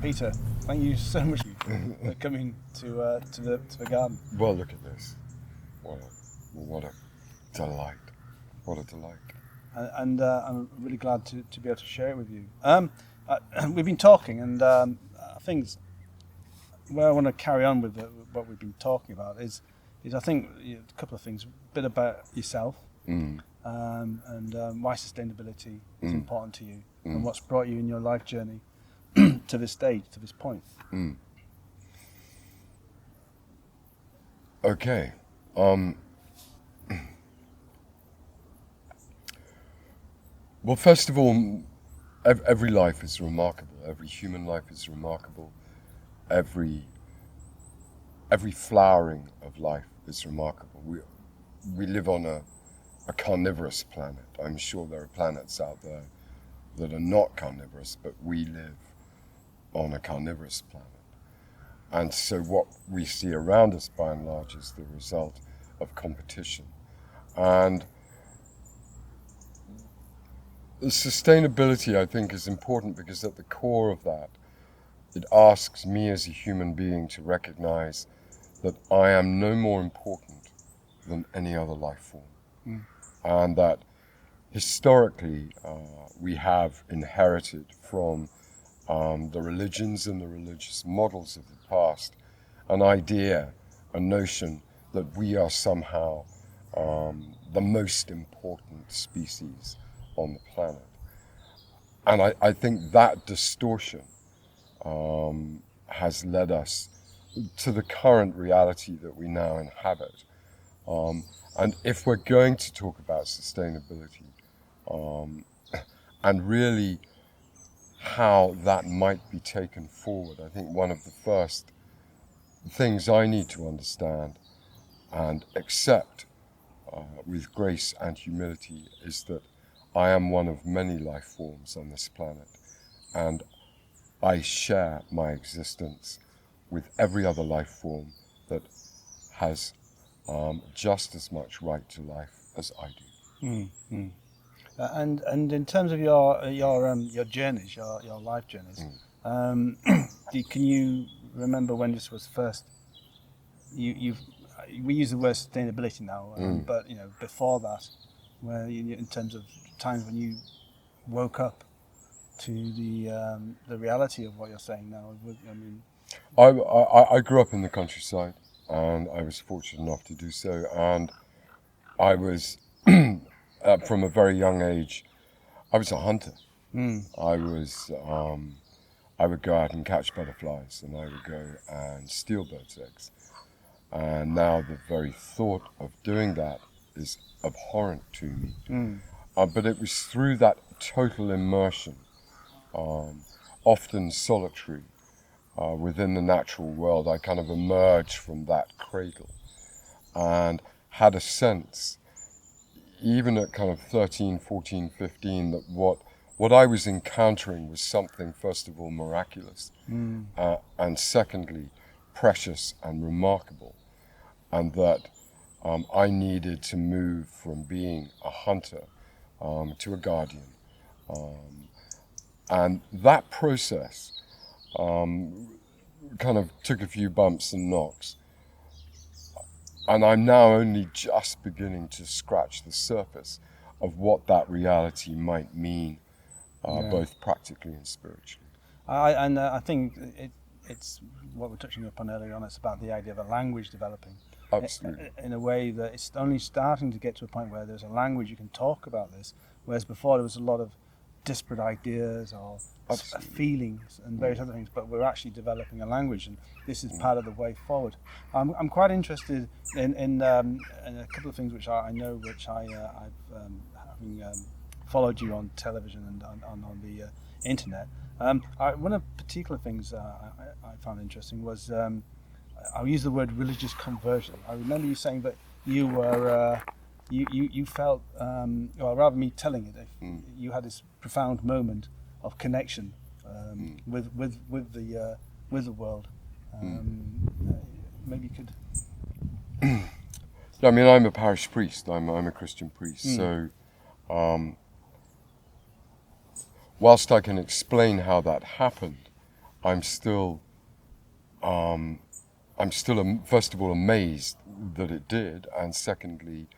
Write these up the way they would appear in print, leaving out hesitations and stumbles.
Peter, thank you so much for coming to the garden. Well, look at this. What a delight. What a delight. And I'm really glad to be able to share it with you. We've been talking, and I think where I want to carry on with what we've been talking about is I think a couple of things. A bit about yourself, and why sustainability is important to you, and what's brought you in your life journey to this stage, to this point. Okay. Well, first of all, every life is remarkable. Every human life is remarkable. Every flowering of life is remarkable. We live on a carnivorous planet. I'm sure there are planets out there that are not carnivorous, but we live on a carnivorous planet. And so what we see around us, by and large, is the result of competition. And sustainability, I think, is important because at the core of that, it asks me as a human being to recognize that I am no more important than any other life form. And that historically we have inherited from the religions and the religious models of the past an idea, a notion that we are somehow the most important species on the planet. And I think that distortion has led us to the current reality that we now inhabit. And if we're going to talk about sustainability and really how that might be taken forward, I think one of the first things I need to understand and accept with grace and humility is that I am one of many life forms on this planet, and I share my existence with every other life form that has just as much right to life as I do. And in terms of your journeys, your life journeys, can you remember when this was first? We use the word sustainability now, but before that, where in terms of times when you woke up to the reality of what you're saying now. I mean, I grew up in the countryside, and I was fortunate enough to do so. And I was, from a very young age, I was a hunter. I would go out and catch butterflies, and I would go and steal birds' eggs. And now the very thought of doing that is abhorrent to me. But it was through that total immersion, often solitary, within the natural world, I kind of emerged from that cradle and had a sense, even at kind of 13, 14, 15, that what I was encountering was something, first of all, miraculous, and secondly, precious and remarkable, and that I needed to move from being a hunter to a guardian. And that process kind of took a few bumps and knocks. And I'm now only just beginning to scratch the surface of what that reality might mean, both practically and spiritually. I think it's what we're touching upon earlier on. It's about the idea of a language developing. Absolutely. In a way that it's only starting to get to a point where there's a language you can talk about this, whereas before there was a lot of disparate ideas or feelings and various other things, but we're actually developing a language, and this is part of the way forward. I'm quite interested in a couple of things which I know, which I've having followed you on television and on the internet. One of the particular things I found interesting was I'll use the word religious conversion. I remember you saying that you were you felt, or rather me telling it, you had this profound moment of connection with the world. Maybe you could. I mean, I'm a parish priest. I'm a Christian priest. So, whilst I can explain how that happened, I'm still first of all amazed that it did, and secondly,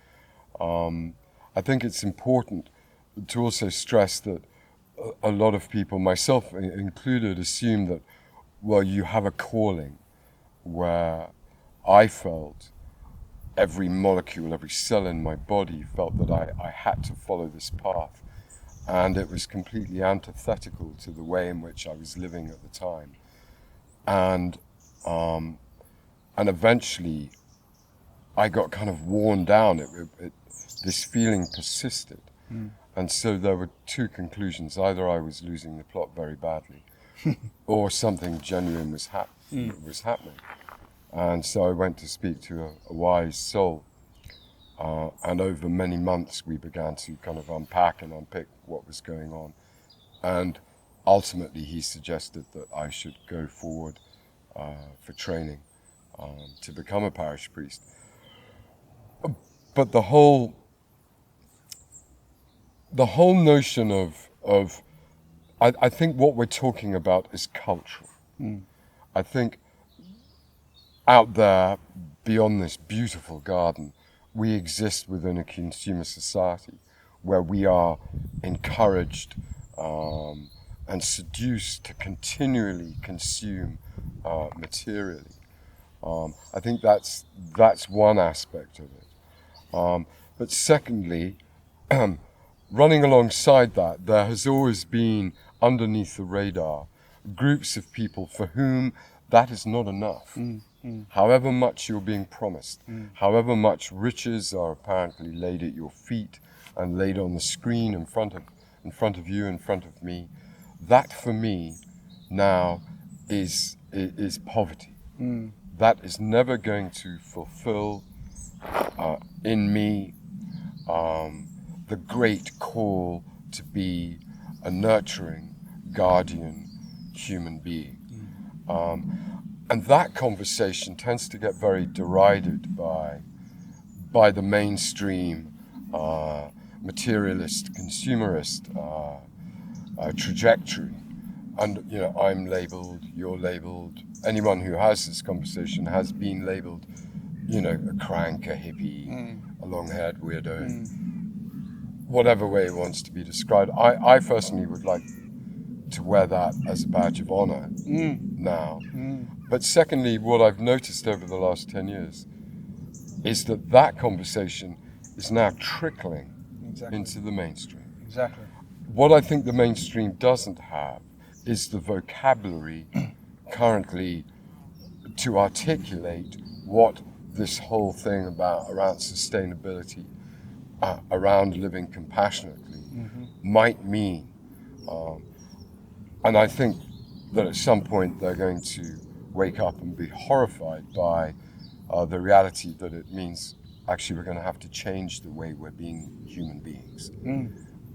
I think it's important to also stress that a lot of people, myself included, assume that, well, you have a calling, where I felt every molecule, every cell in my body felt that I had to follow this path, and it was completely antithetical to the way in which I was living at the time. And eventually I got kind of worn down. This feeling persisted. And so there were two conclusions. Either I was losing the plot very badly or something genuine was happening. And so I went to speak to a wise soul. And over many months we began to kind of unpack and unpick what was going on. And ultimately he suggested that I should go forward for training to become a parish priest. But the whole notion of I think what we're talking about is cultural. I think out there, beyond this beautiful garden, we exist within a consumer society where we are encouraged and seduced to continually consume materially. I think that's one aspect of it. But secondly, running alongside that, there has always been, underneath the radar, groups of people for whom that is not enough. However much you're being promised, however much riches are apparently laid at your feet and laid on the screen in front of you, in front of me, that for me now is poverty. That is never going to fulfill in me the great call to be a nurturing, guardian human being. And that conversation tends to get very derided by the mainstream materialist, consumerist trajectory. And, you know, I'm labeled, you're labeled. Anyone who has this conversation has been labeled, you know, a crank, a hippie, a long-haired weirdo, whatever way it wants to be described. I personally would like to wear that as a badge of honor now. But secondly, what I've noticed over the last 10 years is that conversation is now trickling into the mainstream. Exactly. What I think the mainstream doesn't have is the vocabulary currently to articulate what this whole thing around sustainability, around living compassionately, might mean. And I think that at some point they're going to wake up and be horrified by the reality that it means actually we're going to have to change the way we're being human beings.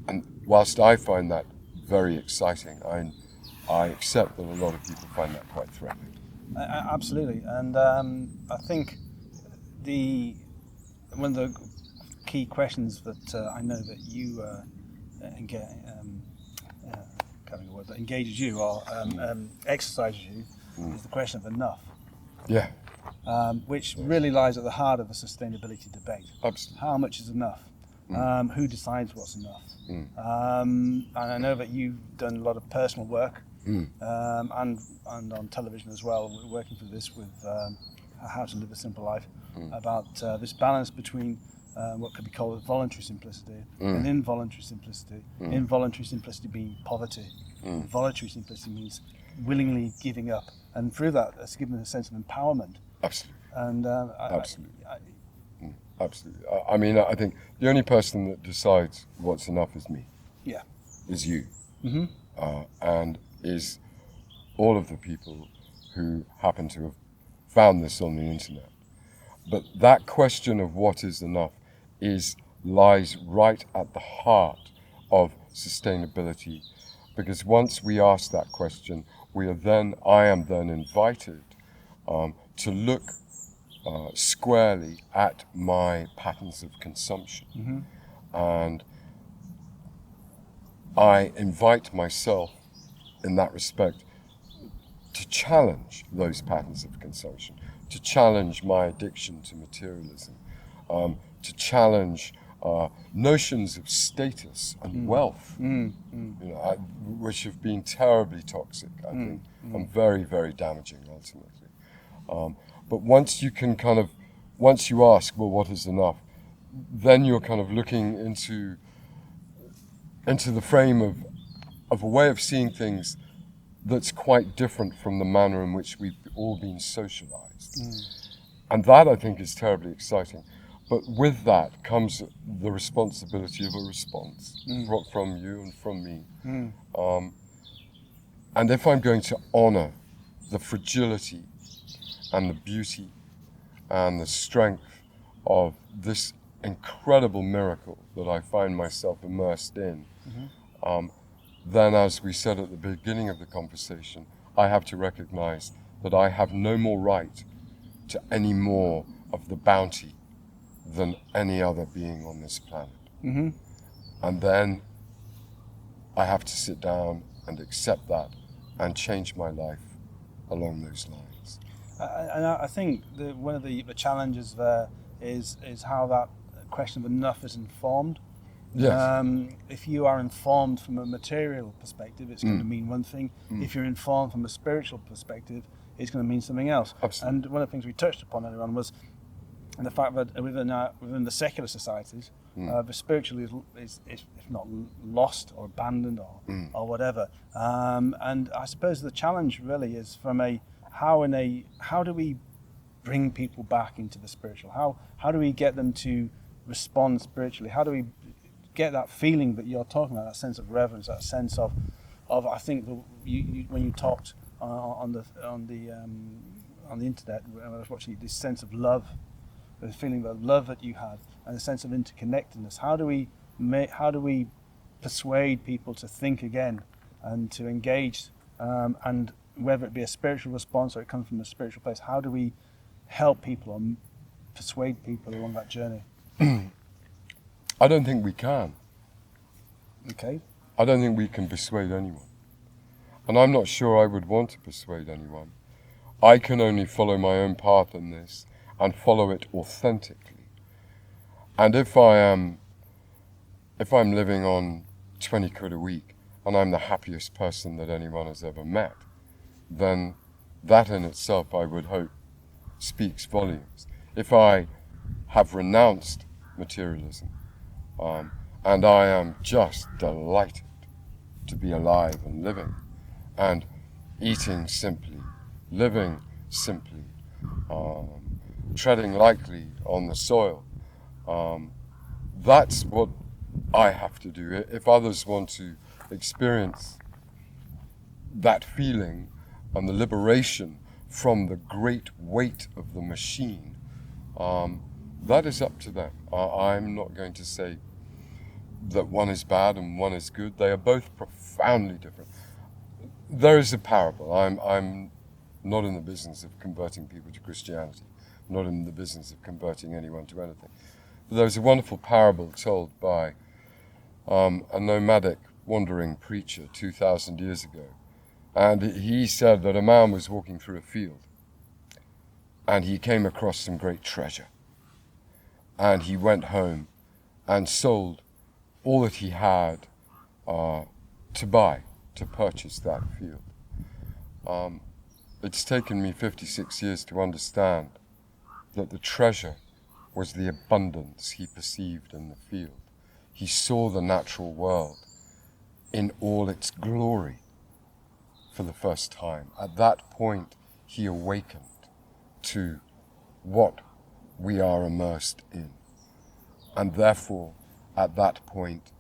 And whilst I find that very exciting, I accept that a lot of people find that quite threatening. Absolutely. And I think one of the key questions that I know that you that engages you or exercises you is the question of enough. Yeah. Which really lies at the heart of the sustainability debate. Absolutely. How much is enough? Who decides what's enough? And I know that you've done a lot of personal work and on television as well. We're working through this with How to Live a Simple Life about this balance between what could be called voluntary simplicity and involuntary simplicity. Involuntary simplicity being poverty. Voluntary simplicity means willingly giving up, and through that, it's given a sense of empowerment. Absolutely. And Absolutely. Absolutely. I mean, I think the only person that decides what's enough is me. Yeah. Is you. And is all of the people who happen to have found this on the internet. But that question of what is enough lies right at the heart of sustainability, because once we ask that question, I am then invited to look squarely at my patterns of consumption. And I invite myself in that respect to challenge those patterns of consumption, to challenge my addiction to materialism, to challenge notions of status and wealth, you know, which have been terribly toxic, I think, and very, very damaging ultimately. But once you ask, well, what is enough? Then you're kind of looking into the frame of a way of seeing things that's quite different from the manner in which we've all been socialized. And that, I think, is terribly exciting. But with that comes the responsibility of a response from you and from me. And if I'm going to honor the fragility and the beauty and the strength of this incredible miracle that I find myself immersed in, then, as we said at the beginning of the conversation, I have to recognize that I have no more right to any more of the bounty than any other being on this planet. And then I have to sit down and accept that and change my life along those lines. And I think one of the challenges there is how that question of enough is informed. Yes. If you are informed from a material perspective, it's going to mean one thing. If you're informed from a spiritual perspective, it's going to mean something else. Absolutely. And one of the things we touched upon earlier on was the fact that within the secular societies, the spiritual is if not lost or abandoned or whatever. And I suppose the challenge really is from how do we bring people back into the spiritual? How do we get them to respond spiritually? How do we get that feeling that you're talking about, that sense of reverence, that sense of I think you when you talked on the internet when I was watching this sense of love, the feeling of love that you had, and the sense of interconnectedness. How do we persuade people to think again and to engage, and whether it be a spiritual response or it comes from a spiritual place, how do we help people or persuade people along that journey? I don't think we can. Okay. I don't think we can persuade anyone. And I'm not sure I would want to persuade anyone. I can only follow my own path in this and follow it authentically. And if I'm living on 20 quid a week and I'm the happiest person that anyone has ever met, then that in itself, I would hope, speaks volumes. If I have renounced materialism, and I am just delighted to be alive and living, and eating simply, living simply, treading lightly on the soil. That's what I have to do. If others want to experience that feeling and the liberation from the great weight of the machine, that is up to them. I'm not going to say that one is bad and one is good. They are both profoundly different. There is a parable. I'm not in the business of converting people to Christianity, not in the business of converting anyone to anything. But there's a wonderful parable told by a nomadic wandering preacher 2,000 years ago. And he said that a man was walking through a field and he came across some great treasure. And he went home and sold all that he had to purchase that field. It's taken me 56 years to understand that the treasure was the abundance he perceived in the field. He saw the natural world in all its glory for the first time. At that point, he awakened to what we are immersed in. And therefore, at that point,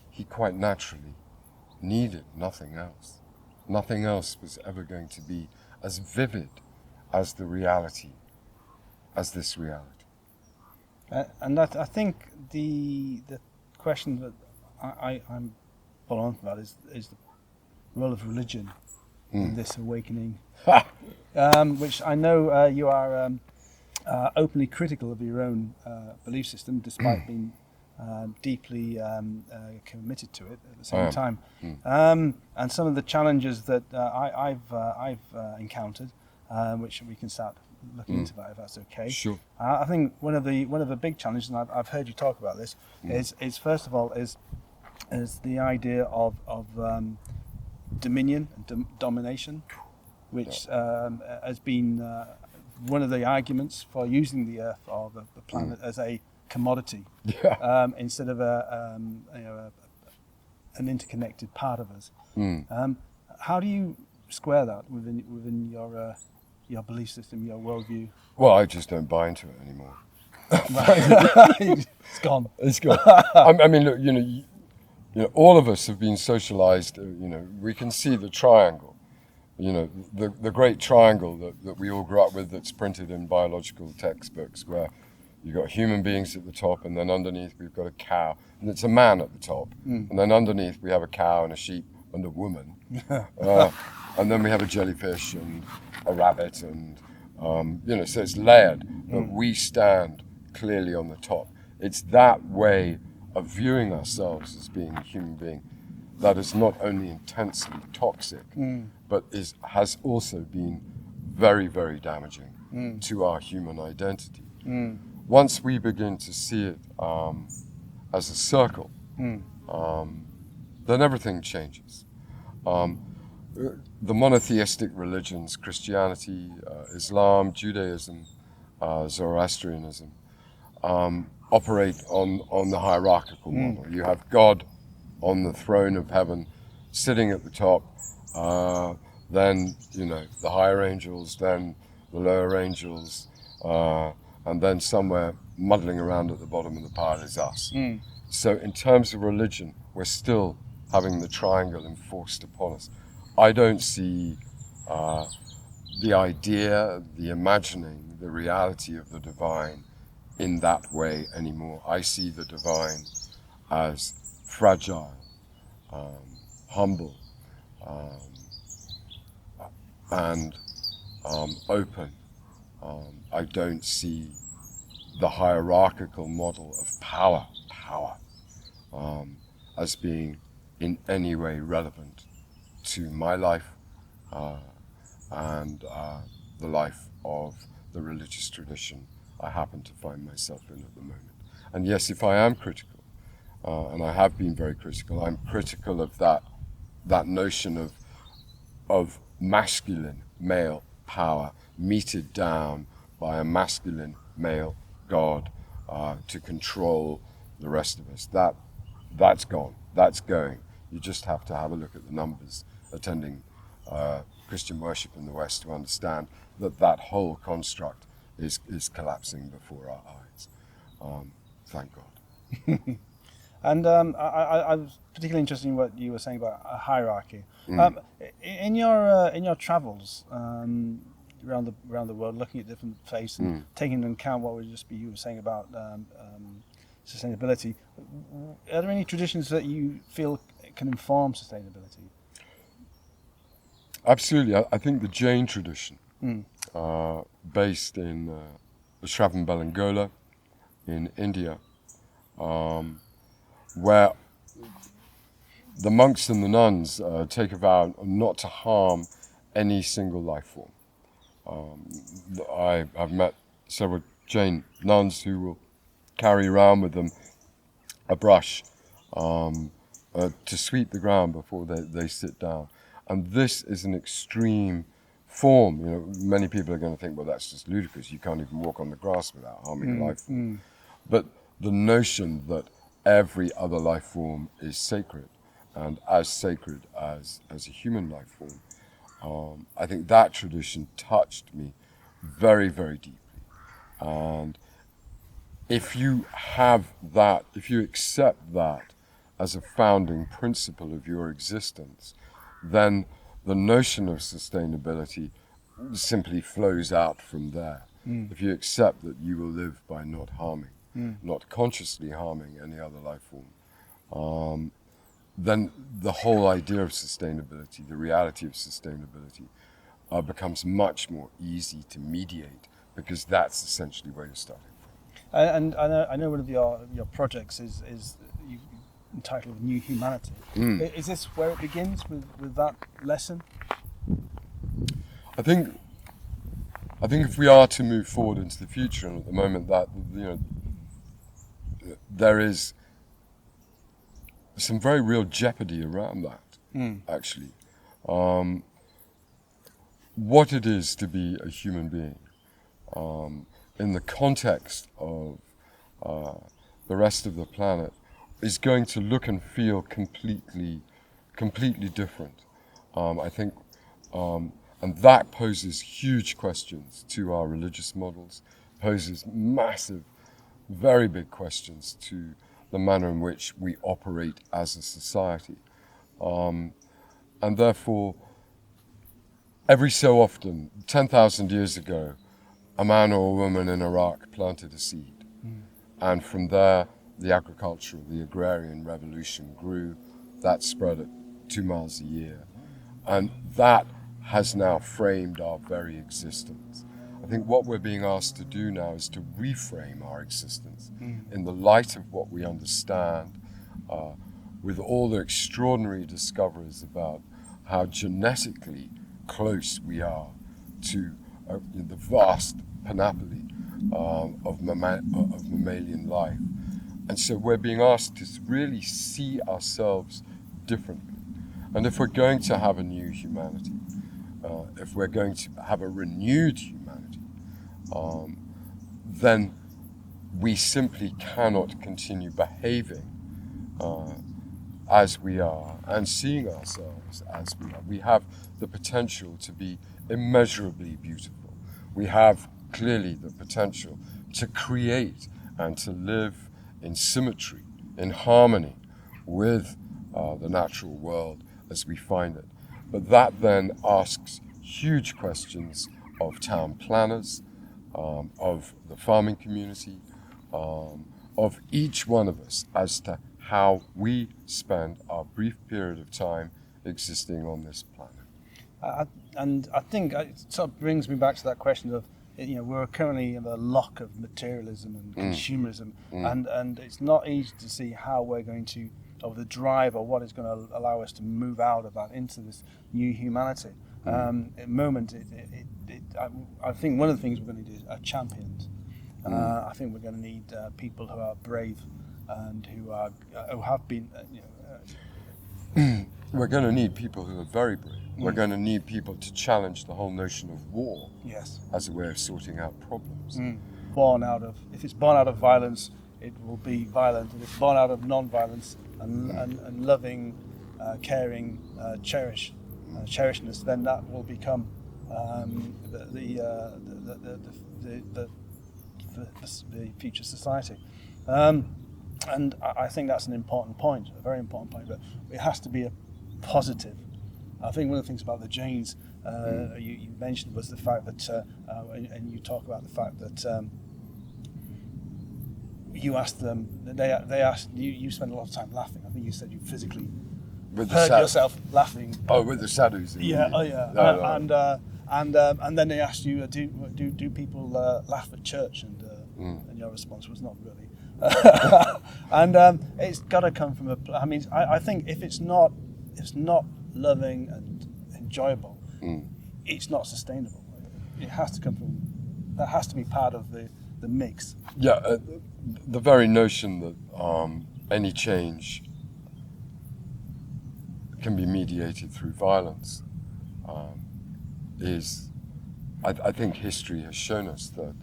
he quite naturally needed nothing else. Nothing else was ever going to be as vivid as the reality, as this reality. And that, I think the question that I'm full on for that is the role of religion in this awakening, which I know you are openly critical of your own belief system, despite being deeply committed to it at the same time. Mm. And some of the challenges that I've encountered, which we can start looking into that if that's okay. Sure. I think one of the big challenges, and I've heard you talk about this, is first of all is the idea of dominion and domination, which has been one of the arguments for using the Earth or the planet as a commodity instead of an interconnected part of us. How do you square that within your belief system, your worldview? Well, I just don't buy into it anymore. It's gone. It's gone. I mean, look, you know, all of us have been socialized. We can see the triangle. The great triangle that we all grew up with, that's printed in biological textbooks, where you've got human beings at the top, and then underneath we've got a cow, and it's a man at the top, and then underneath we have a cow and a sheep and a woman, and then we have a jellyfish and a rabbit, and so it's layered, but we stand clearly on the top. It's that way of viewing ourselves as being a human being that is not only intensely toxic, but has also been very, very damaging to our human identity. Once we begin to see it as a circle, then everything changes. The monotheistic religions, Christianity, Islam, Judaism, Zoroastrianism, operate on the hierarchical model. You have God on the throne of heaven, sitting at the top, then the higher angels, then the lower angels, and then somewhere muddling around at the bottom of the pile is us. So in terms of religion, we're still having the triangle enforced upon us. I don't see the idea, the imagining, the reality of the divine in that way anymore. I see the divine as fragile, humble, and open. I don't see the hierarchical model of power as being in any way relevant to my life and the life of the religious tradition I happen to find myself in at the moment. And yes, if I am critical, and I have been very critical, I'm critical of that notion of masculine male power meted down by a masculine male God to control the rest of us. That's gone. That's going. You just have to have a look at the numbers attending Christian worship in the West to understand that whole construct is collapsing before our eyes. Thank God. And I was particularly interested in what you were saying about a hierarchy. In your travels around the world, looking at different faiths and taking into account what you were saying about sustainability, are there any traditions that you feel can inform sustainability? Absolutely. I think the Jain tradition, based in Shravanbelangola in India, where the monks and the nuns take a vow not to harm any single life form. I've met several Jain nuns who will carry around with them a brush to sweep the ground before they sit down. And this is an extreme form. Many people are going to think, well, that's just ludicrous. You can't even walk on the grass without harming a life form. But the notion that every other life form is sacred, and as sacred as a human life form, I think that tradition touched me very, very deeply. And if you have that, if you accept that as a founding principle of your existence, then the notion of sustainability simply flows out from there. If you accept that you will live by not harming, not consciously harming any other life form, then the whole idea of sustainability, the reality of sustainability, becomes much more easy to mediate, because that's essentially where you're starting from. And I know one of your projects is you entitled New Humanity. Is this where it begins with that lesson? I think if we are to move forward into the future, and at the moment that there is some very real jeopardy around that, actually. What it is to be a human being in the context of the rest of the planet is going to look and feel completely different. I think, and that poses huge questions to our religious models, poses massive, very big questions to the manner in which we operate as a society. And therefore, every so often, 10,000 years ago, a man or a woman in Iraq planted a seed. And from there, the agricultural, the agrarian revolution grew. That spread at 2 miles a year. And that has now framed our very existence. I think what we're being asked to do now is to reframe our existence in the light of what we understand, with all the extraordinary discoveries about how genetically close we are to the vast panoply of mammalian life. And so we're being asked to really see ourselves differently. And if we're going to have a new humanity, if we're going to have a renewed humanity, then we simply cannot continue behaving as we are and seeing ourselves as we are. We have the potential to be immeasurably beautiful. We have clearly the potential to create and to live in symmetry, in harmony with the natural world as we find it. But that then asks huge questions of town planners, of the farming community, of each one of us as to how we spend our brief period of time existing on this planet. And I think it sort of brings me back to that question of, we're currently in the lock of materialism and consumerism, and it's not easy to see how we're going to, or the drive, or what is going to allow us to move out of that into this new humanity. At the moment, I think one of the things we're going to need are champions. I think we're going to need people who are brave and who have been. We're going to need people who are very brave. We're going to need people to challenge the whole notion of war as a way of sorting out problems. If it's born out of violence, it will be violent. If it's born out of non-violence and loving, caring, cherishness, then that will become the future society. And I think that's an important point, a very important point. But it has to be a positive. I think one of the things about the Jains you mentioned was the fact that, and you talk about the fact that you asked them, they asked you spend a lot of time laughing. I think you said you physically heard yourself laughing. Oh, with the sadhus. Yeah, oh yeah. No. And then they asked you, do people laugh at church? And your response was not really. And it's got to come from I think if it's not loving and enjoyable, it's not sustainable. It has to come from, that has to be part of the mix. Yeah, the very notion that any change can be mediated through violence is, I think history has shown us that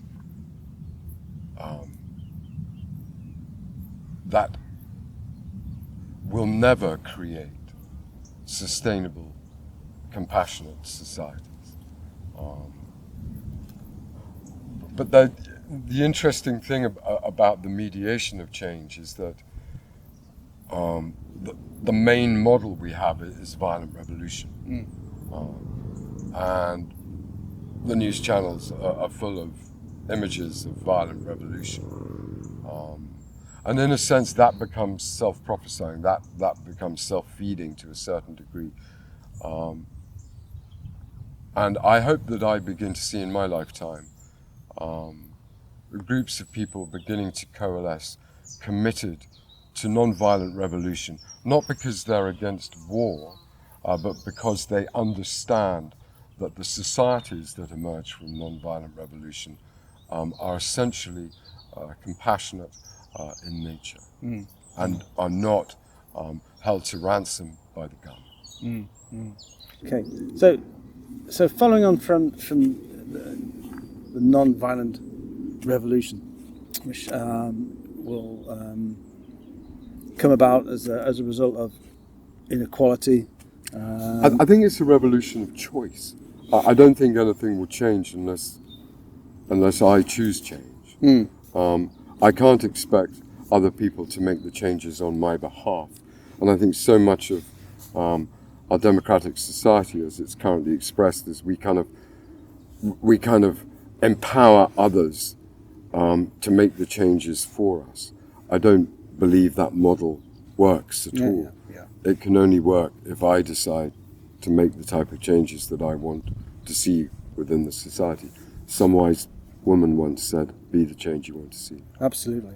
that will never create sustainable, compassionate societies. But the interesting thing about the mediation of change is that the main model we have is violent revolution. And the news channels are full of images of violent revolution. And in a sense, that becomes self-prophesying, that becomes self-feeding to a certain degree. And I hope that I begin to see in my lifetime groups of people beginning to coalesce, committed to non-violent revolution, not because they're against war, but because they understand that the societies that emerge from non-violent revolution are essentially compassionate in nature and are not held to ransom by the gun. Okay, so following on from the non-violent revolution, which will come about as a result of inequality. I think it's a revolution of choice. I don't think anything will change unless I choose change. I can't expect other people to make the changes on my behalf. And I think so much of our democratic society, as it's currently expressed, is we kind of empower others to make the changes for us. I don't believe that model works at all. It can only work if I decide to make the type of changes that I want to see within the society. Some wise woman once said, "Be the change you want to see." Absolutely.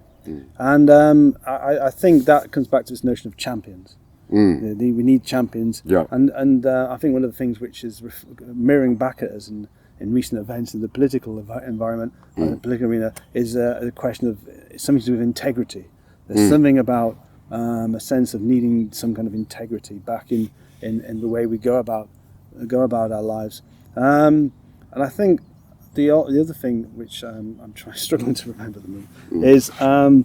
And I think that comes back to this notion of champions. We need champions. And I think one of the things which is mirroring back at us in recent events in the political environment, the political arena, is a question of something to do with integrity. There's something about a sense of needing some kind of integrity back in the way we go about our lives. And I think the other thing which I'm struggling to remember at the moment is some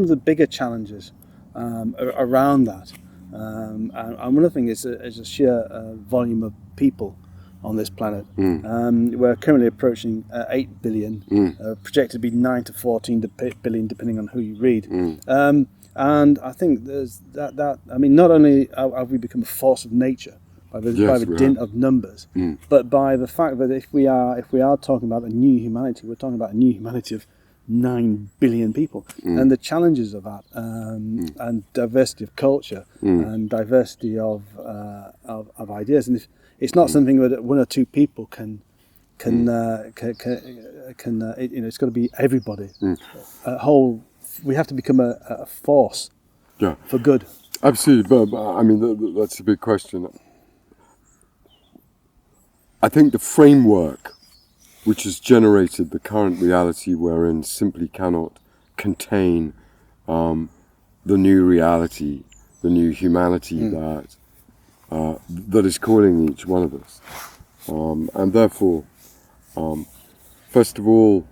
of the bigger challenges around that. And one of the things is a sheer volume of people on this planet. We're currently approaching 8 billion, projected to be 9 to 14 billion, depending on who you read. And I think there's that. I mean, not only have we become a force of nature by the dint of numbers, but by the fact that if we are talking about a new humanity, we're talking about a new humanity of 9 billion people, and the challenges of that, and diversity of culture, and diversity of ideas, and if it's not something that one or two people can it's got to be everybody. We have to become a force for good. Absolutely, but I mean that's a big question. I think the framework which has generated the current reality wherein simply cannot contain the new reality, the new humanity that is calling each one of us. And therefore, first of all,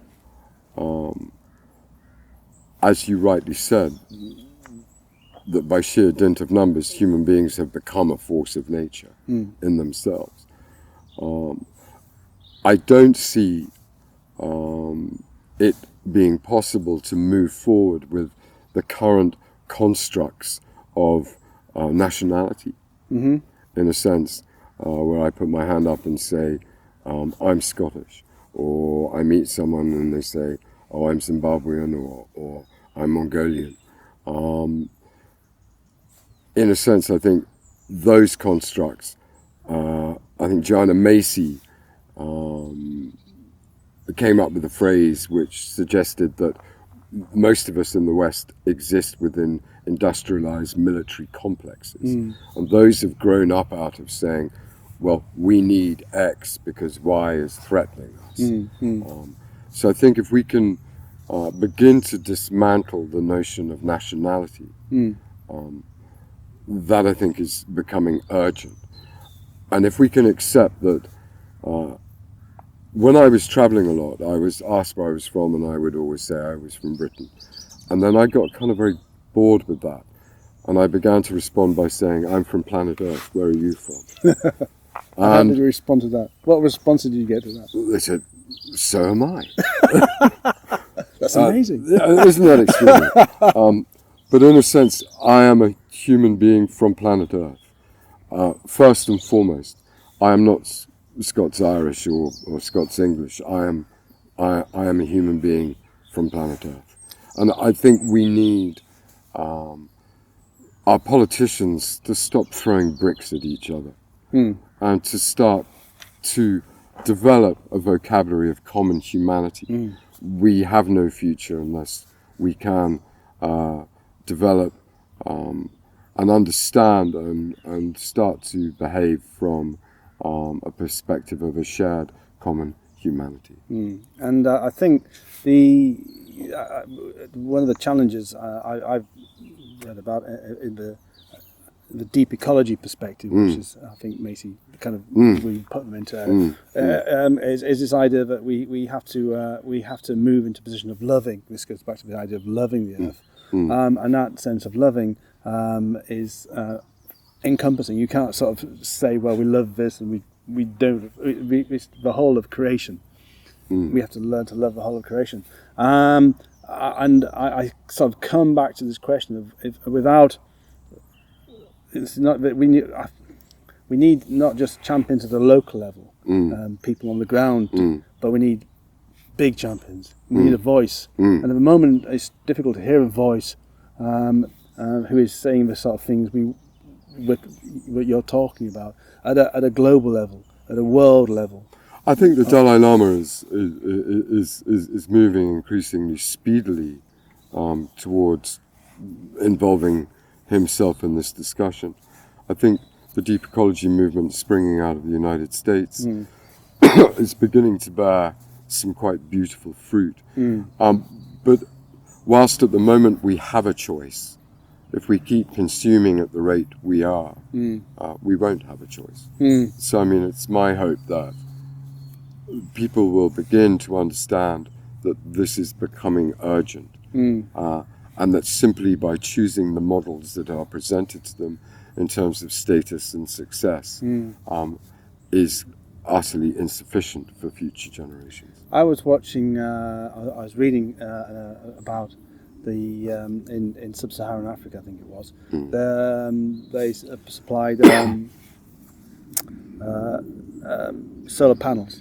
as you rightly said, that by sheer dint of numbers, human beings have become a force of nature in themselves. I don't see it being possible to move forward with the current constructs of nationality, in a sense, where I put my hand up and say, I'm Scottish, or I meet someone and they say, oh, I'm Zimbabwean, or I'm Mongolian. In a sense, I think those constructs, I think Joanna Macy came up with a phrase which suggested that most of us in the West exist within industrialized military complexes. And those have grown up out of saying, well, we need X because Y is threatening us. So I think if we can begin to dismantle the notion of nationality, that I think is becoming urgent. And if we can accept that when I was traveling a lot, I was asked where I was from, and I would always say I was from Britain. And then I got kind of very bored with that. And I began to respond by saying, I'm from planet Earth, where are you from? How did you respond to that? What response did you get to that? They said, so am I. That's amazing. Isn't that extraordinary? But in a sense, I am a human being from planet Earth. First and foremost, I am not Scots-Irish or Scots-English. I am a human being from planet Earth. And I think we need our politicians to stop throwing bricks at each other and to start to develop a vocabulary of common humanity. We have no future unless we can develop and understand and start to behave from a perspective of a shared common humanity. And I think one of the challenges I've read about in the deep ecology perspective, which is, I think, Macy kind of we put them into, is this idea that we have to move into a position of loving. This goes back to the idea of loving the earth, and that sense of loving is encompassing. You can't sort of say, well, we love this and we don't. It's the whole of creation. We have to learn to love the whole of creation, and I sort of come back to this question of if without. It's not that we need not just champions at the local level, people on the ground, but we need big champions. We need a voice, and at the moment it's difficult to hear a voice who is saying the sort of things what you're talking about at a global level, at a world level. I think the Dalai Lama is moving increasingly speedily towards involving himself in this discussion. I think the deep ecology movement springing out of the United States is beginning to bear some quite beautiful fruit. But whilst at the moment we have a choice, if we keep consuming at the rate we are, we won't have a choice. So I mean, it's my hope that people will begin to understand that this is becoming urgent. And that simply by choosing the models that are presented to them in terms of status and success is utterly insufficient for future generations. I was watching, I was reading about the in sub-Saharan Africa, I think it was. They supplied solar panels.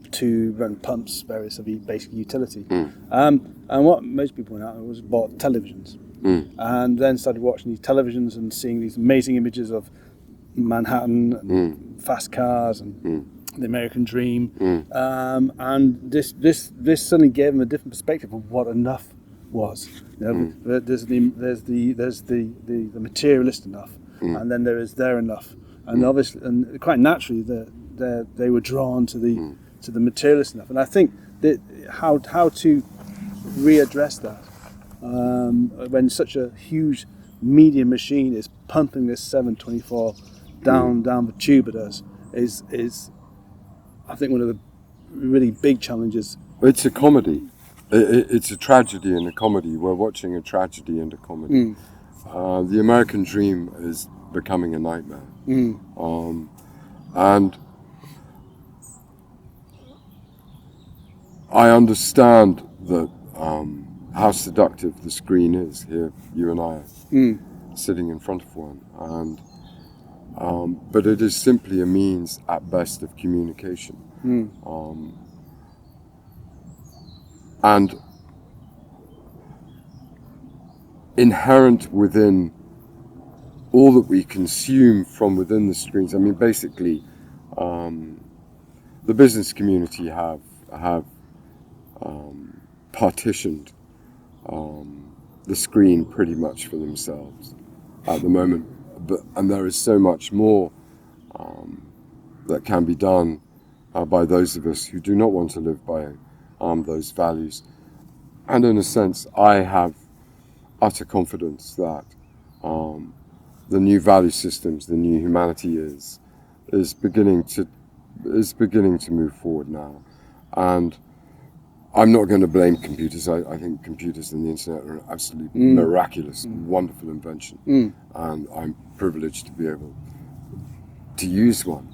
To run pumps, various of the basic utility. And what most people went out was bought televisions. And then started watching these televisions and seeing these amazing images of Manhattan and fast cars and the American dream. And this suddenly gave them a different perspective of what enough was. You know, there's the materialist enough, and then there is their enough. And obviously, and quite naturally, they were drawn to the materialist enough. And I think that how to readdress that when such a huge media machine is pumping this 724 down the tube at us is I think one of the really big challenges. It's a comedy. It's a tragedy and a comedy. We're watching a tragedy and a comedy. The American dream is becoming a nightmare. And I understand that how seductive the screen is. Here, you and I are sitting in front of one, and but it is simply a means, at best, of communication. And inherent within all that we consume from within the screens. I mean, basically, the business community have partitioned the screen pretty much for themselves at the moment, and there is so much more that can be done by those of us who do not want to live by those values. And in a sense, I have utter confidence that the new value systems, the new humanity is beginning to move forward now. And I'm not going to blame computers. I think computers and the internet are an absolutely miraculous, wonderful invention, and I'm privileged to be able to use one.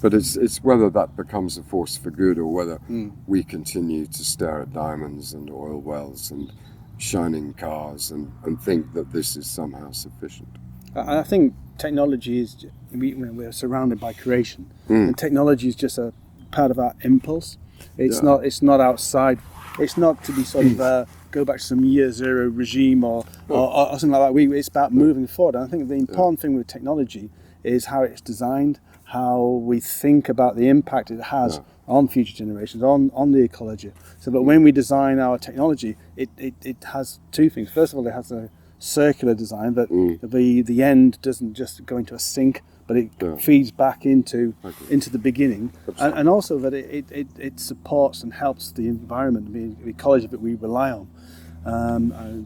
But it's whether that becomes a force for good or whether we continue to stare at diamonds and oil wells and shining cars and think that this is somehow sufficient. I think technology is, we're surrounded by creation, and technology is just a part of our impulse. It's not outside. It's not to be sort of go back to some year zero regime or something like that. It's about moving forward. And I think the important thing with technology is how it's designed, how we think about the impact it has on future generations, on the ecology. So that when we design our technology, it has two things. First of all, it has a circular design, that the end doesn't just go into a sink, but it feeds back into the beginning, and also that it supports and helps the environment, the ecology that we rely on.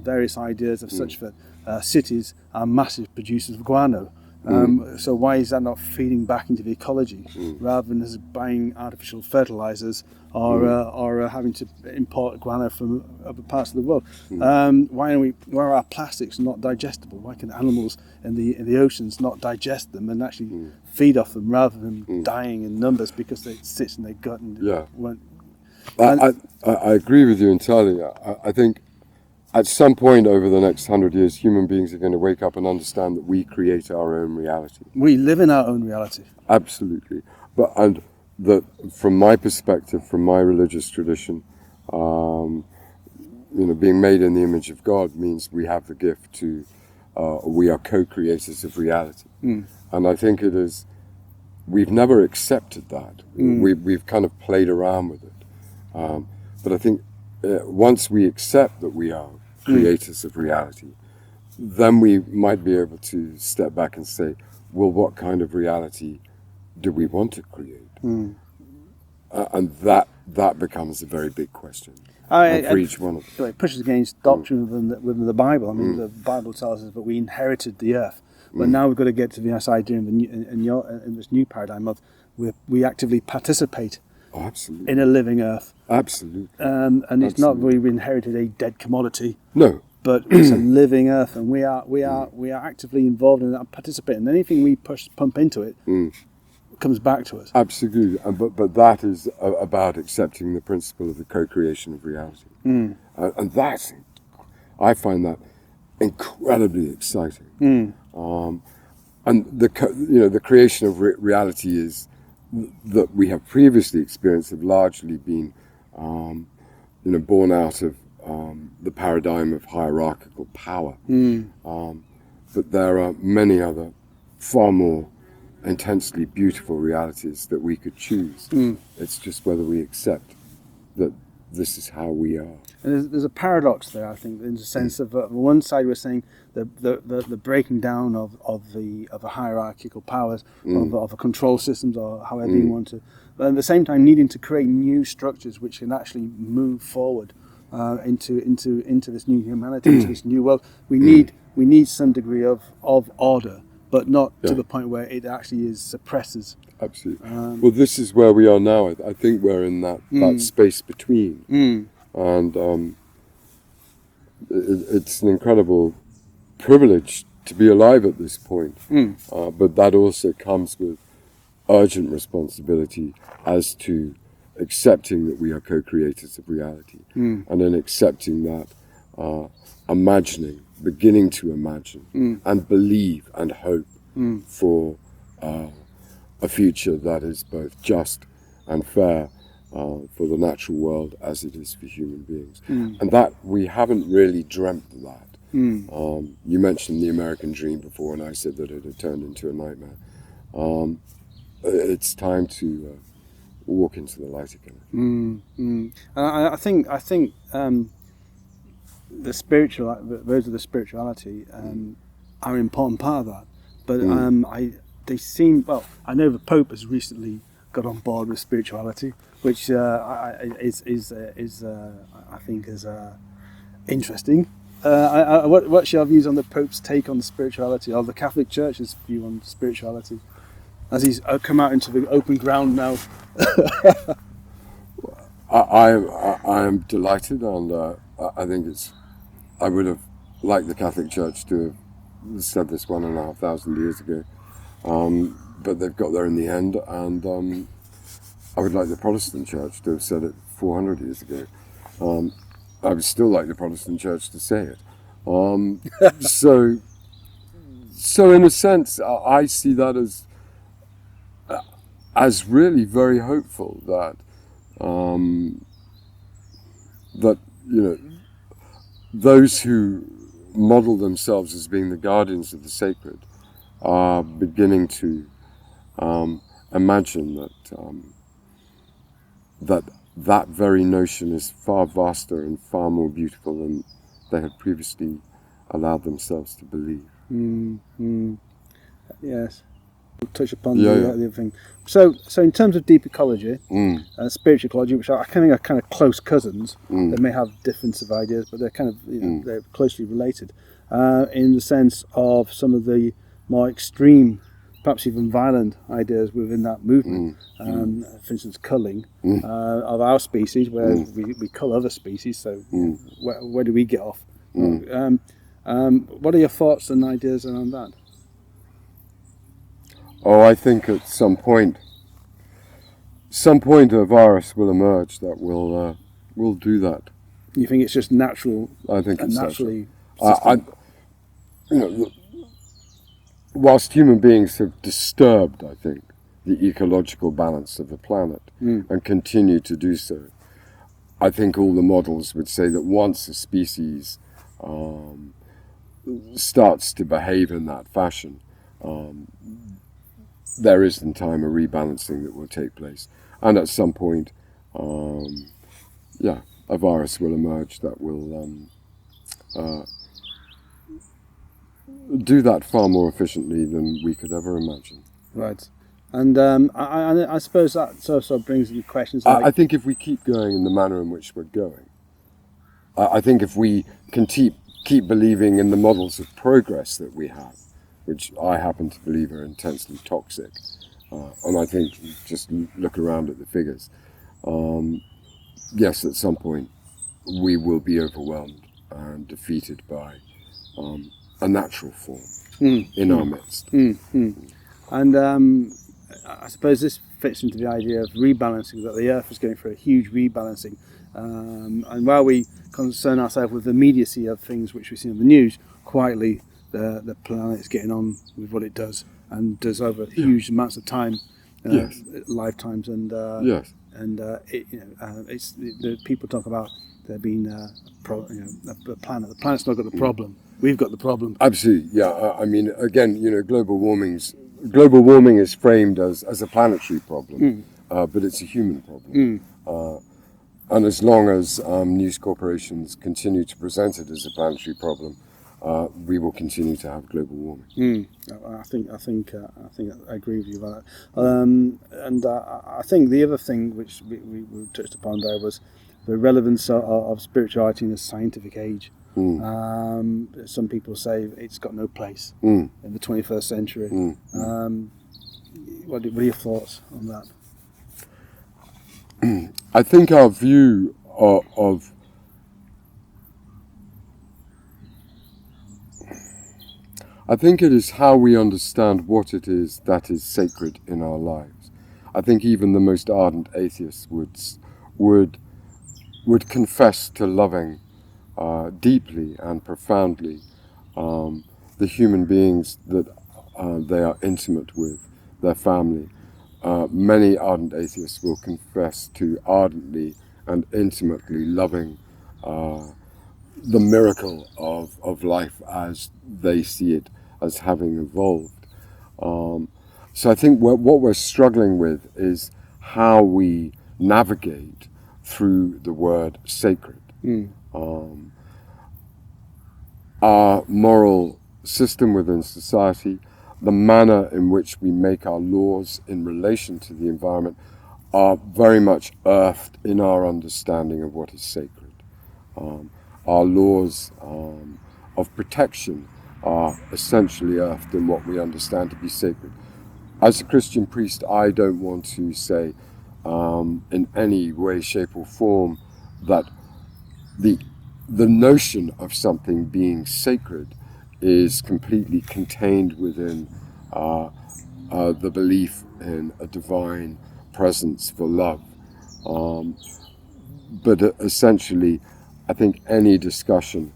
Various ideas of such that cities are massive producers of guano. So why is that not feeding back into the ecology rather than us buying artificial fertilizers or having to import guano from other parts of the world? Why are our plastics not digestible? Why can animals in the oceans not digest them and actually feed off them rather than dying in numbers because it sits in their gut and won't? I agree with you entirely. I think at some point over the next 100 years, human beings are going to wake up and understand that we create our own reality. We live in our own reality. Absolutely. And that, from my perspective, from my religious tradition, being made in the image of God means we have the gift to, we are co-creators of reality. And I think we've never accepted that. We've kind of played around with it. But I think once we accept that we are creators of reality, then we might be able to step back and say, well, what kind of reality do we want to create? And that becomes a very big question for each one of us. It pushes against doctrine within the Bible. I mean, the Bible tells us that we inherited the earth, but now we've got to get to this idea in this new paradigm of we actively participate in a living earth. Absolutely. And it's not that we've inherited a dead commodity. No. But it's a living earth, and we are actively involved in that, participating. Anything we pump into it comes back to us. Absolutely. But that is about accepting the principle of the co-creation of reality. And I find that incredibly exciting. And the creation of reality is that we have previously experienced have largely been, born out of the paradigm of hierarchical power. But there are many other far more intensely beautiful realities that we could choose. It's just whether we accept that this is how we are. And there's a paradox there, I think, in the sense of on one side we're saying the breaking down of the hierarchical powers of the control systems, or however you want to, but at the same time needing to create new structures which can actually move forward into this new humanity, into this new world. We need some degree of order, but not to the point where it actually suppresses. Absolutely. Well, this is where we are now. I think we're in that space between. And it's an incredible privilege to be alive at this point. But that also comes with urgent responsibility as to accepting that we are co-creators of reality. And then accepting that, beginning to imagine and believe and hope for a future that is both just and fair for the natural world as it is for human beings. And that we haven't really dreamt of that. You mentioned the American dream before, and I said that it had turned into a nightmare. It's time to walk into the light again. And I think the spiritual, those of the spirituality are an important part of that. But they seem, well, I know the Pope has recently got on board with spirituality, which I think is interesting. What's your views on the Pope's take on spirituality, or the Catholic Church's view on spirituality, as he's come out into the open ground now? I am delighted, and I think I would have liked the Catholic Church to have said this 1,500 years ago, but they've got there in the end, and I would like the Protestant Church to have said it 400 years ago. I would still like the Protestant Church to say it. So in a sense, I see that as really very hopeful that those who model themselves as being the guardians of the sacred are beginning to imagine that that very notion is far vaster and far more beautiful than they had previously allowed themselves to believe. Yes. We'll touch upon the other thing. So in terms of deep ecology, spiritual ecology, which I think are kind of close cousins, they may have difference of ideas, but they're kind of they're closely related in the sense of some of the more extreme, perhaps even violent ideas within that movement. For instance, culling of our species, where we cull other species. So where do we get off? What are your thoughts and ideas around that? Oh, I think at some point a virus will emerge that will do that. You think it's just natural? I think it's naturally. Whilst human beings have disturbed, I think, the ecological balance of the planet and continue to do so, I think all the models would say that once a species starts to behave in that fashion, there is in time a rebalancing that will take place, and at some point, a virus will emerge that will do that far more efficiently than we could ever imagine. Right, and I suppose that sort of brings you questions. Like, I think if we keep going in the manner in which we're going, I think if we can keep believing in the models of progress that we have, which I happen to believe are intensely toxic, and I think just look around at the figures, yes, at some point we will be overwhelmed and defeated by a natural form in our midst. And I suppose this fits into the idea of rebalancing, that the Earth is going through a huge rebalancing. And while we concern ourselves with the immediacy of things which we see in the news, quietly the planet's getting on with what it does, and does over huge amounts of time, lifetimes, and it's the people talk about there being a planet. The planet's not got the problem. We've got the problem. Absolutely, yeah. I mean, again, global warming is framed as a planetary problem, but it's a human problem. And as long as news corporations continue to present it as a planetary problem, we will continue to have global warming. I think I agree with you about that. And I think the other thing which we touched upon there was the relevance of spirituality in the scientific age. Some people say it's got no place in the 21st century. What are your thoughts on that? I think our view of I think it is how we understand what it is that is sacred in our lives. I think even the most ardent atheists would confess to loving deeply and profoundly the human beings that they are intimate with, their family. Many ardent atheists will confess to ardently and intimately loving the miracle of life as they see it, as having evolved. So I think what we're struggling with is how we navigate through the word sacred. Our moral system within society, the manner in which we make our laws in relation to the environment, are very much earthed in our understanding of what is sacred. Our laws of protection are essentially earthed in what we understand to be sacred. As a Christian priest, I don't want to say in any way, shape or form that the notion of something being sacred is completely contained within the belief in a divine presence for love. But essentially, I think any discussion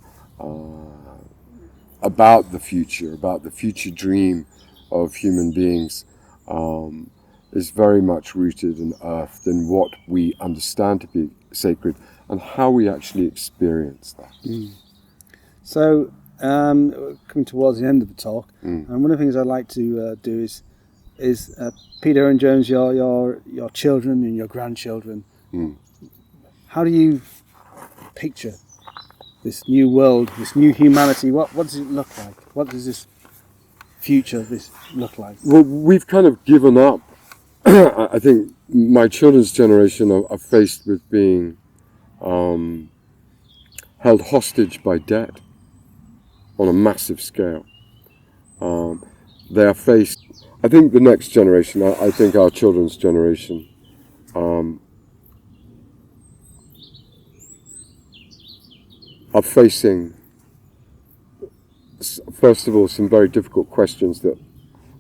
about the future dream of human beings, is very much rooted and earthed in what we understand to be sacred and how we actually experience that. So, coming towards the end of the talk, and one of the things I'd like to do is is Peter Owen Jones, your children and your grandchildren. How do you picture this new world, this new humanity? What does it look like? What does this future look like? Well, we've kind of given up. I think my children's generation are faced with being held hostage by debt on a massive scale. They are faced, I think the next generation, I think our children's generation, are facing, first of all, some very difficult questions that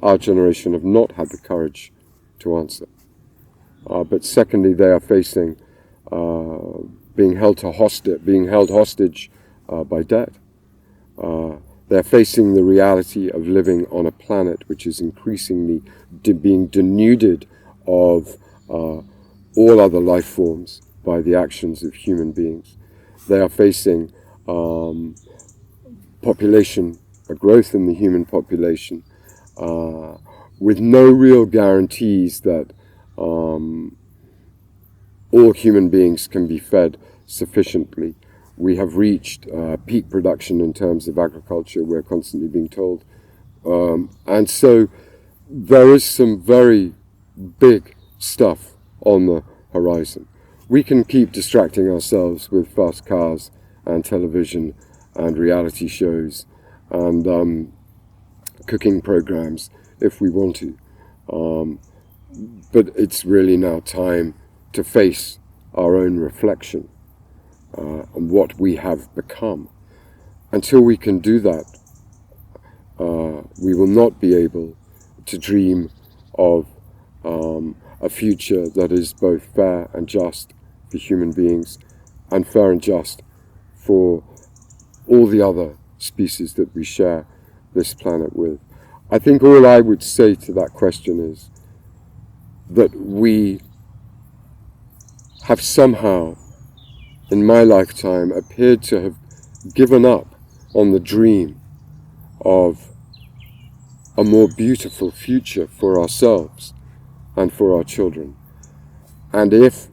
our generation have not had the courage to answer. But secondly, they are facing being held hostage by debt. They're facing the reality of living on a planet which is increasingly being denuded of all other life forms by the actions of human beings. They are facing population, a growth in the human population, with no real guarantees that all human beings can be fed sufficiently. We have reached peak production in terms of agriculture, we're constantly being told. And so there is some very big stuff on the horizon. We can keep distracting ourselves with fast cars and television and reality shows and cooking programs if we want to. But it's really now time to face our own reflection on what we have become. Until we can do that, we will not be able to dream of a future that is both fair and just for human beings and fair and just for all the other species that we share this planet with. I think all I would say to that question is that we have somehow, in my lifetime, appeared to have given up on the dream of a more beautiful future for ourselves and for our children. And if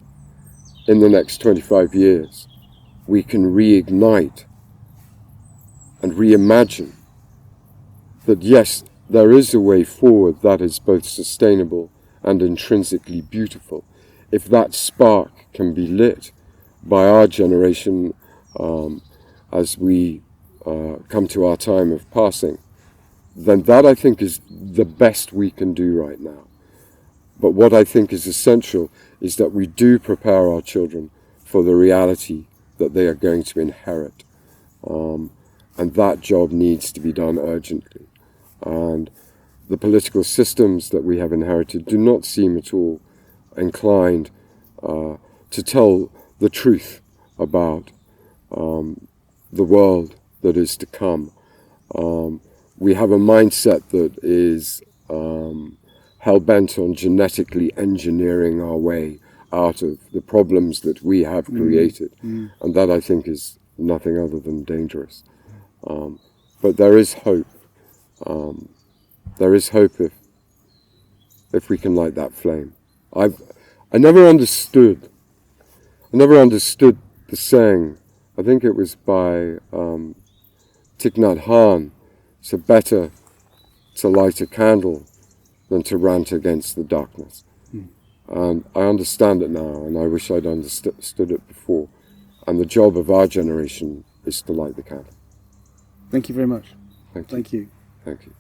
in the next 25 years we can reignite and reimagine that yes, there is a way forward that is both sustainable and intrinsically beautiful, if that spark can be lit by our generation as we come to our time of passing, then that I think is the best we can do right now. But what I think is essential is that we do prepare our children for the reality that they are going to inherit. And that job needs to be done urgently. And the political systems that we have inherited do not seem at all inclined to tell the truth about the world that is to come. We have a mindset that is hell-bent on genetically engineering our way out of the problems that we have created. And that, I think, is nothing other than dangerous. But there is hope. There is hope if we can light that flame. I never understood the saying, I think it was by Thich Nhat Hanh, it's better to light a candle than to rant against the darkness. And I understand it now, and I wish I'd understood it before. And the job of our generation is to light the candle. Thank you very much. Thank you. Thank you. Thank you.